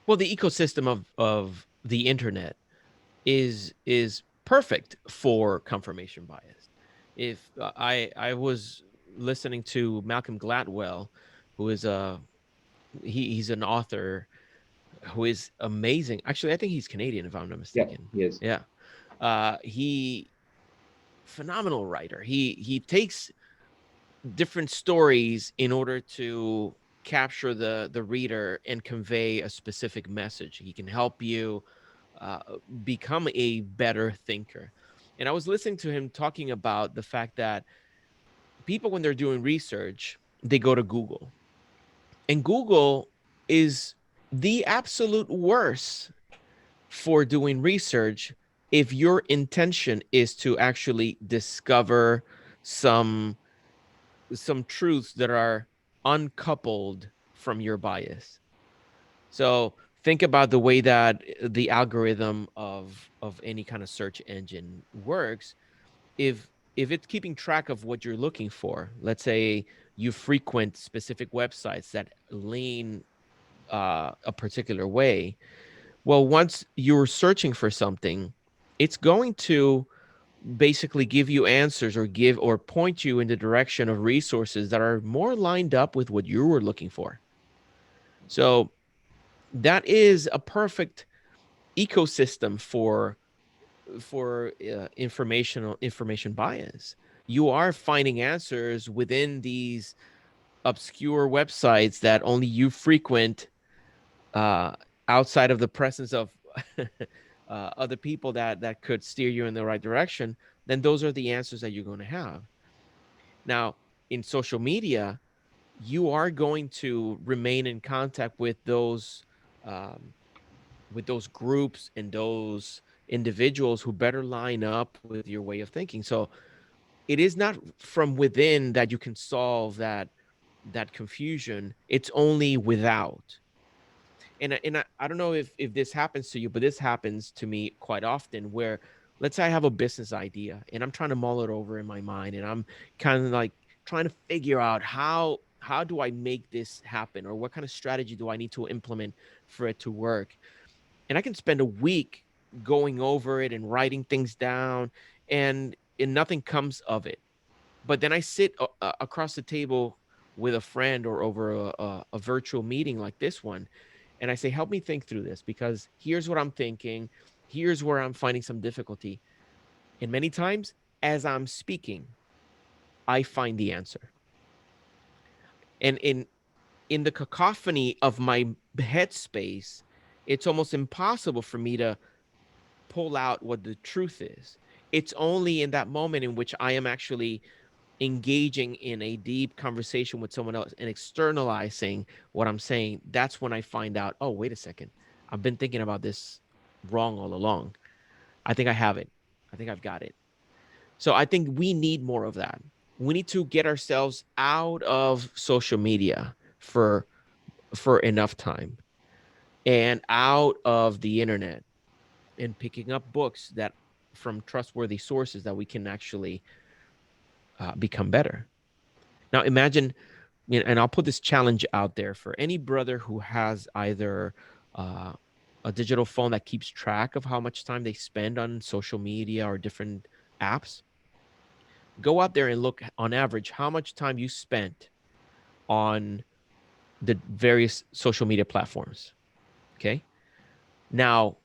Well, the ecosystem of the internet is perfect for confirmation bias. If I was listening to Malcolm Gladwell, who is he's an author who is amazing. Actually, I think he's Canadian, if I'm not Yeah, mistaken. yes. Yeah, he phenomenal writer. He takes different stories in order to capture the reader and convey a specific message. He can help you uh, become a better thinker. And I was listening to him talking about the fact that people, when they're doing research, they go to Google, and Google is the absolute worst for doing research if your intention is to actually discover some truths that are uncoupled from your bias. So think about the way that the algorithm of any kind of search engine works. If it's keeping track of what you're looking for, let's say you frequent specific websites that lean a particular way, well, once you're searching for something, it's going to basically give you answers or give or point you in the direction of resources that are more lined up with what you were looking for. So that is a perfect ecosystem for information bias. You are finding answers within these obscure websites that only you frequent, uh, outside of the presence of other people that could steer you in the right direction. Then those are the answers that you're going to have. Now, in social media, you are going to remain in contact um, with those groups and those individuals who better line up with your way of thinking. So it is not from within that you can solve that confusion. It's only without. And I don't know if this happens to you, but this happens to me quite often where, let's say I have a business idea and I'm trying to mull it over in my mind, and I'm kind of like trying to figure out how do I make this happen, or what kind of strategy do I need to implement for it to work. And I can spend a week going over it and writing things down, and nothing comes of it. But then I sit across the table with a friend or over a virtual meeting like this one, and I say, help me think through this, because here's what I'm thinking. Here's where I'm finding some difficulty. And many times, as I'm speaking, I find the answer. And in the cacophony of my headspace, it's almost impossible for me to pull out what the truth is. It's only in that moment in which I am actually engaging in a deep conversation with someone else and externalizing what I'm saying. That's when I find out, oh, wait a second. I've been thinking about this wrong all along. I think I have it. I think I've got it. So I think we need more of that. We need to get ourselves out of social media for enough time, and out of the internet, and picking up books that from trustworthy sources that we can actually become better. Now imagine, and I'll put this challenge out there for any brother who has either uh, a digital phone that keeps track of how much time they spend on social media or different apps. Go out there and look on average how much time you spent on the various social media platforms. Okay. Now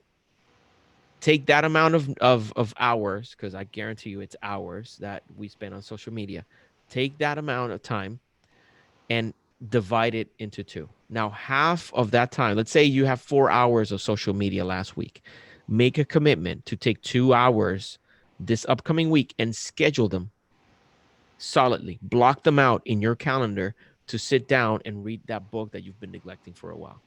take that amount of hours, because I guarantee you it's hours that we spend on social media. Take that amount of time and divide it into two. Now, half of that time, let's say you have 4 hours of social media last week, make a commitment to take 2 hours this upcoming week and schedule them solidly. Block them out in your calendar to sit down and read that book that you've been neglecting for a while.